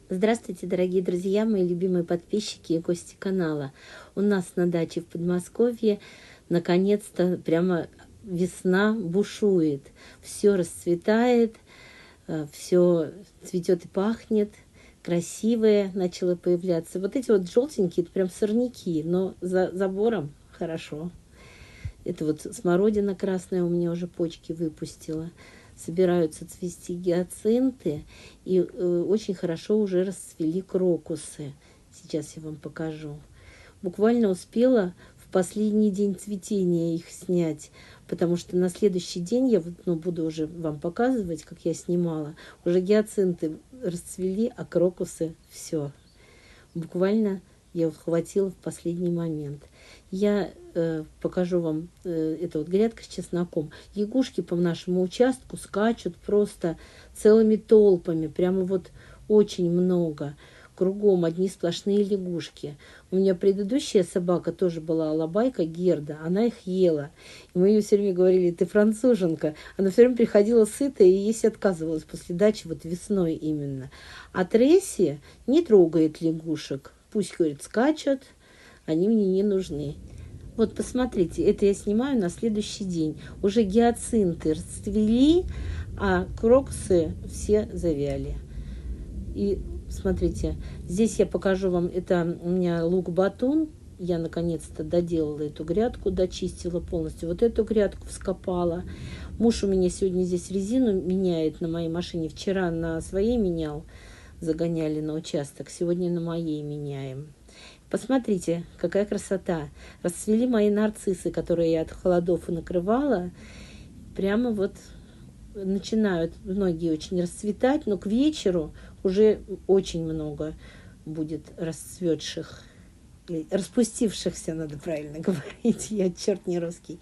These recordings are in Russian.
Здравствуйте, дорогие друзья, мои любимые подписчики и гости канала. У нас на даче в Подмосковье наконец-то прямо весна бушует. Все расцветает, все цветет и пахнет, красивое начало появляться. Вот эти вот желтенькие, это прям сорняки, но за забором хорошо. Это вот смородина красная у меня уже почки выпустила. Собираются цвести гиацинты, и очень хорошо уже расцвели крокусы. Сейчас я вам покажу. Буквально успела в последний день цветения их снять, потому что на следующий день я буду уже вам показывать, как я снимала. Уже гиацинты расцвели, а крокусы все. Буквально я ухватила в последний момент. Я покажу вам эту вот грядка с чесноком. Лягушки по нашему участку скачут просто целыми толпами. Прямо вот очень много. Кругом одни сплошные лягушки. У меня предыдущая собака тоже была алабайка, Герда. Она их ела. И мы ее все время говорили: ты француженка. Она все время приходила сытая и есть отказывалась после дачи, вот весной именно. А Тресси не трогает лягушек. Пусть, говорит, скачут, они мне не нужны. Вот посмотрите, это я снимаю на следующий день. Уже гиацинты расцвели, а крокусы все завяли. И смотрите, здесь я покажу вам, это у меня лук-батун. Я наконец-то доделала эту грядку, дочистила полностью. Вот эту грядку вскопала. Муж у меня сегодня здесь резину меняет на моей машине. Вчера на своей менял, загоняли на участок. Сегодня на моей меняем. Посмотрите, какая красота. Расцвели мои нарциссы, которые я от холодов и накрывала. Прямо вот начинают многие очень расцветать, но к вечеру уже очень много будет расцветших, распустившихся, надо правильно говорить, я черт не русский.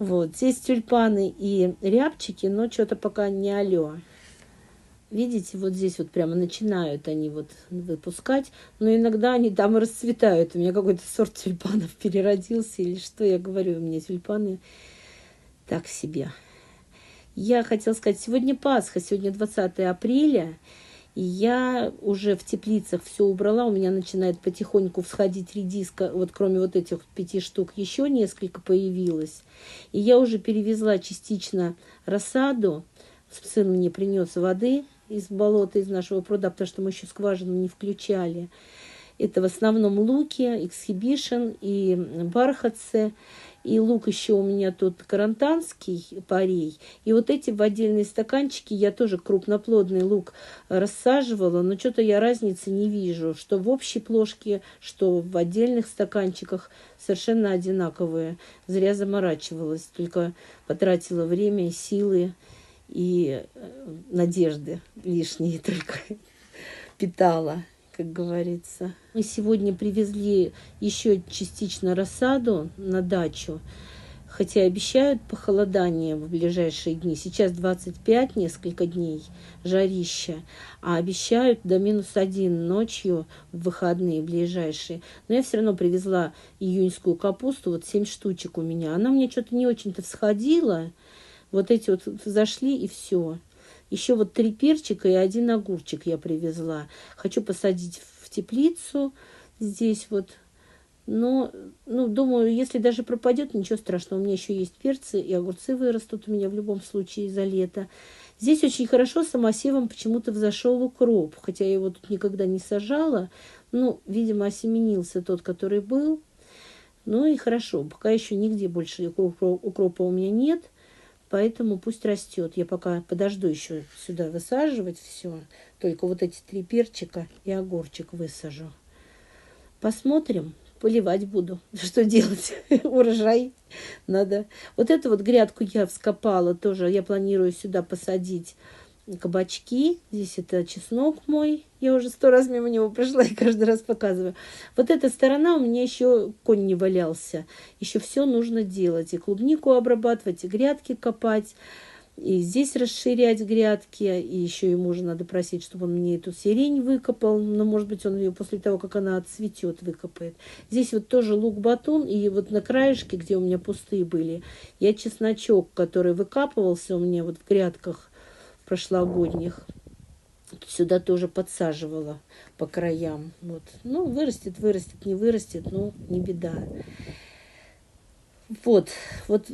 Вот, здесь тюльпаны и рябчики, но что-то пока не алё. Видите, вот здесь вот прямо начинают они вот выпускать, но иногда они там и расцветают. У меня какой-то сорт тюльпанов переродился или что, я говорю, у меня тюльпаны так себе. Я хотела сказать, сегодня Пасха, сегодня 20 апреля, и я уже в теплицах все убрала, у меня начинает потихоньку всходить редиска, вот кроме вот этих 5 штук еще несколько появилось. И я уже перевезла частично рассаду, сын мне принес воды из болота, из нашего пруда, потому что мы еще скважину не включали. Это в основном луки, эксхибишн и бархатцы. И лук еще у меня тут карантанский, парей. И вот эти в отдельные стаканчики я тоже крупноплодный лук рассаживала, но что-то я разницы не вижу, что в общей плошке, что в отдельных стаканчиках совершенно одинаковые. Зря заморачивалась, только потратила время и силы и надежды лишние только питала, как говорится. Мы сегодня привезли еще частично рассаду на дачу, хотя обещают похолодание в ближайшие дни. Сейчас 25 несколько дней, жарища, а обещают до -1 ночью в выходные ближайшие. Но я все равно привезла июньскую капусту, вот 7 штучек у меня. Она мне что-то не очень-то всходила. Вот эти вот зашли и все. Еще вот 3 перчика и 1 огурчик я привезла. Хочу посадить в теплицу здесь вот. Но, думаю, если даже пропадет, ничего страшного. У меня еще есть перцы, и огурцы вырастут у меня в любом случае за лето. Здесь очень хорошо самосевом почему-то взошел укроп. Хотя я его тут никогда не сажала. Ну, видимо, осеменился тот, который был. Ну и хорошо. Пока еще нигде больше укропа у меня нет. Поэтому пусть растет. Я пока подожду еще сюда высаживать все. Только вот эти 3 перчика и огурчик высажу. Посмотрим. Поливать буду. Что делать? Урожай надо. Вот эту вот грядку я вскопала тоже. Я планирую сюда посадить кабачки. Здесь это чеснок мой. Я уже 100 раз мимо него прошла и каждый раз показываю. Вот эта сторона у меня еще конь не валялся. Еще все нужно делать. И клубнику обрабатывать, и грядки копать. И здесь расширять грядки. И еще ему уже надо просить, чтобы он мне эту сирень выкопал. Но, может быть, он ее после того, как она отцветет, выкопает. Здесь вот тоже лук-батун. И вот на краешке, где у меня пустые были, я чесночок, который выкапывался у меня вот в грядках прошлогодних, Сюда тоже подсаживала по краям. Вот. Ну, вырастет, вырастет, не вырастет, ну, не беда. Вот, вот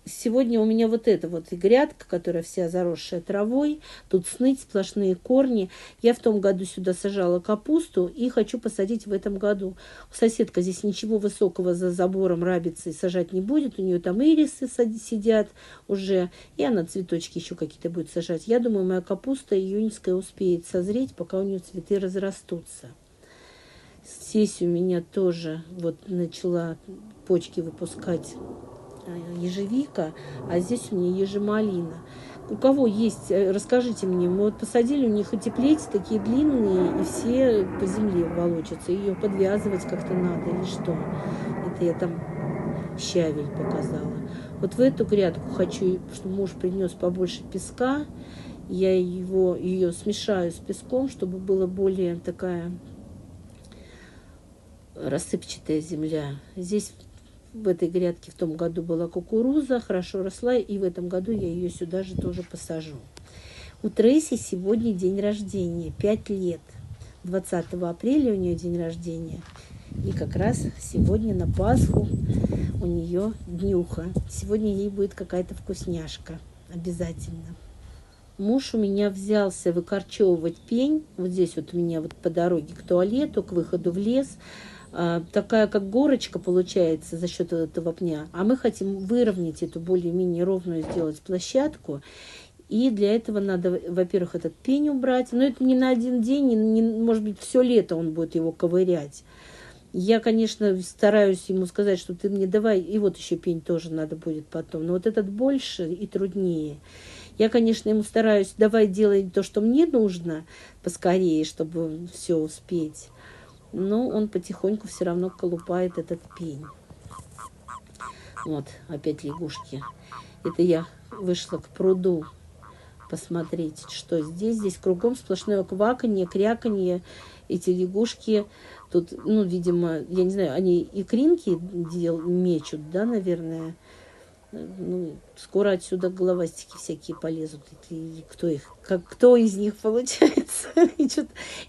сегодня у меня вот эта вот и грядка, которая вся заросшая травой, тут сныть, сплошные корни. Я в том году сюда сажала капусту и хочу посадить в этом году. Соседка здесь ничего высокого за забором рабицы сажать не будет, у нее там ирисы сидят уже, и она цветочки еще какие-то будет сажать. Я думаю, моя капуста июньская успеет созреть, пока у нее цветы разрастутся. Здесь у меня тоже вот начала почки выпускать ежевика, а здесь у меня ежемалина. У кого есть, расскажите мне, мы вот посадили у них эти плети такие длинные, и все по земле волочатся. Ее подвязывать как-то надо или что? Это я там щавель показала. Вот в эту грядку хочу, чтобы муж принес побольше песка. Я ее смешаю с песком, чтобы была более такая рассыпчатая земля. Здесь в этой грядке в том году была кукуруза, хорошо росла, и в этом году я ее сюда же тоже посажу. У Трейси сегодня день рождения, 5 лет. 20 апреля у нее день рождения. И как раз сегодня на Пасху у нее днюха. Сегодня ей будет какая-то вкусняшка. Обязательно. Муж у меня взялся выкорчевывать пень. Вот здесь вот у меня вот по дороге к туалету, к выходу в лес. Такая как горочка получается за счет этого пня. А мы хотим выровнять эту более-менее ровную, сделать площадку. И для этого надо, во-первых, этот пень убрать. Но это не на один день, может быть, все лето он будет его ковырять. Я, конечно, стараюсь ему сказать, что ты мне давай, и вот еще пень тоже надо будет потом. Но вот этот больше и труднее. Я, конечно, ему стараюсь, давай делай то, что мне нужно поскорее, чтобы все успеть. Но он потихоньку все равно колупает этот пень. Вот, опять лягушки. Это я вышла к пруду посмотреть, что здесь. Здесь кругом сплошное кваканье, кряканье. Эти лягушки тут, ну, видимо, я не знаю, они икринки мечут, да, наверное. Ну, скоро отсюда головастики всякие полезут. И кто из них получается?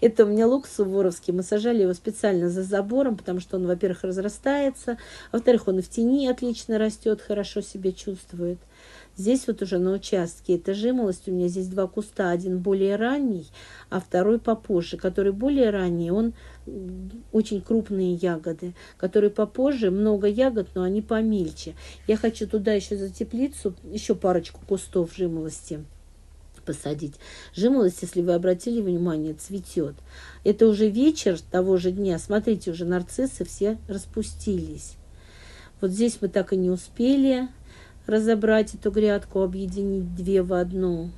Это у меня лук суворовский. Мы сажали его специально за забором, потому что он, во-первых, разрастается, а во-вторых, он и в тени отлично растет, хорошо себя чувствует. Здесь вот уже на участке это жимолость. У меня здесь 2 куста. Один более ранний, а второй попозже. Который более ранний, он очень крупные ягоды. Который попозже, много ягод, но они помельче. Я хочу туда еще за теплицу еще парочку кустов жимолости посадить. Жимолость, если вы обратили внимание, цветет. Это уже вечер того же дня. Смотрите, уже нарциссы все распустились. Вот здесь мы так и не успели разобрать эту грядку, объединить 2 в одну.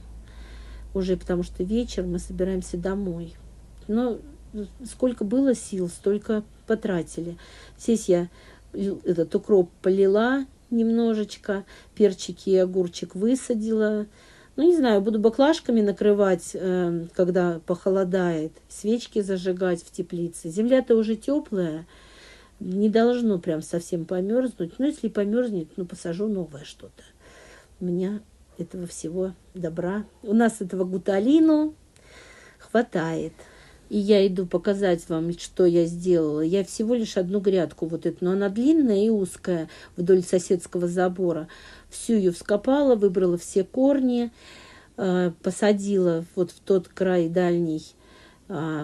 Уже потому что вечер, мы собираемся домой. Но сколько было сил, столько потратили. Здесь я этот укроп полила немножечко, перчики и огурчик высадила. Ну, не знаю, буду баклажками накрывать, когда похолодает, свечки зажигать в теплице. Земля-то уже теплая. Не должно прям совсем померзнуть. Но если померзнет, ну, посажу новое что-то. У меня этого всего добра. У нас этого гуталину хватает. И я иду показать вам, что я сделала. Я всего лишь одну грядку вот эту, но она длинная и узкая вдоль соседского забора. Всю ее вскопала, выбрала все корни, посадила вот в тот край дальний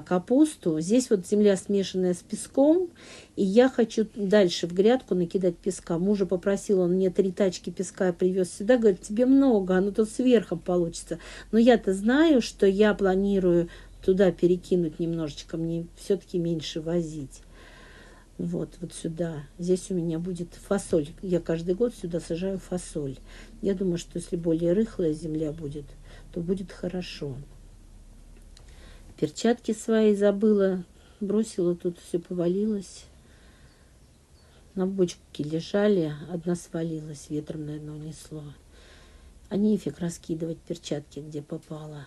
капусту. Здесь вот земля смешанная с песком, и я хочу дальше в грядку накидать песка. Мужа попросил, он мне 3 тачки песка привез сюда, говорит, тебе много, оно тут сверху получится. Но я-то знаю, что я планирую туда перекинуть немножечко, мне все-таки меньше возить. Вот сюда. Здесь у меня будет фасоль. Я каждый год сюда сажаю фасоль. Я думаю, что если более рыхлая земля будет, то будет хорошо. Перчатки свои забыла, бросила, тут все повалилось. На бочке лежали, одна свалилась, ветром, наверное, унесло. А нефиг раскидывать перчатки, где попало.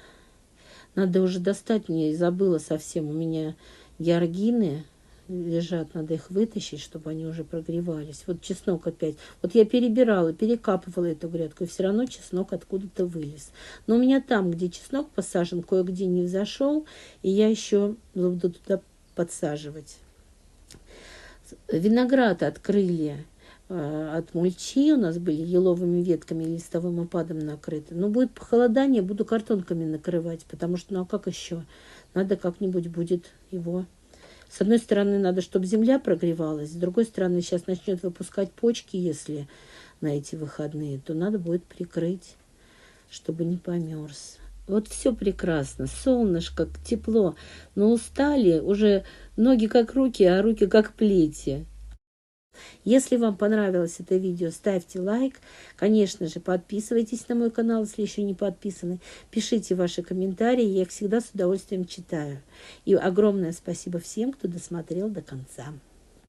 Надо уже достать, мне забыла совсем. У меня георгины лежат, надо их вытащить, чтобы они уже прогревались. Вот чеснок опять. Вот я перебирала, перекапывала эту грядку, и все равно чеснок откуда-то вылез. Но у меня там, где чеснок посажен, кое-где не взошел, и я еще буду туда подсаживать. Виноград открыли от мульчи, у нас были еловыми ветками, листовым опадом накрыты. Но будет похолодание, буду картонками накрывать, потому что, ну а как еще? Надо как-нибудь будет его... С одной стороны, надо, чтобы земля прогревалась, с другой стороны, сейчас начнет выпускать почки, если на эти выходные, то надо будет прикрыть, чтобы не померз. Вот все прекрасно, солнышко, тепло, но устали, уже ноги как руки, а руки как плети. Если вам понравилось это видео, ставьте лайк. Конечно же, подписывайтесь на мой канал, если еще не подписаны. Пишите ваши комментарии, я их всегда с удовольствием читаю. И огромное спасибо всем, кто досмотрел до конца.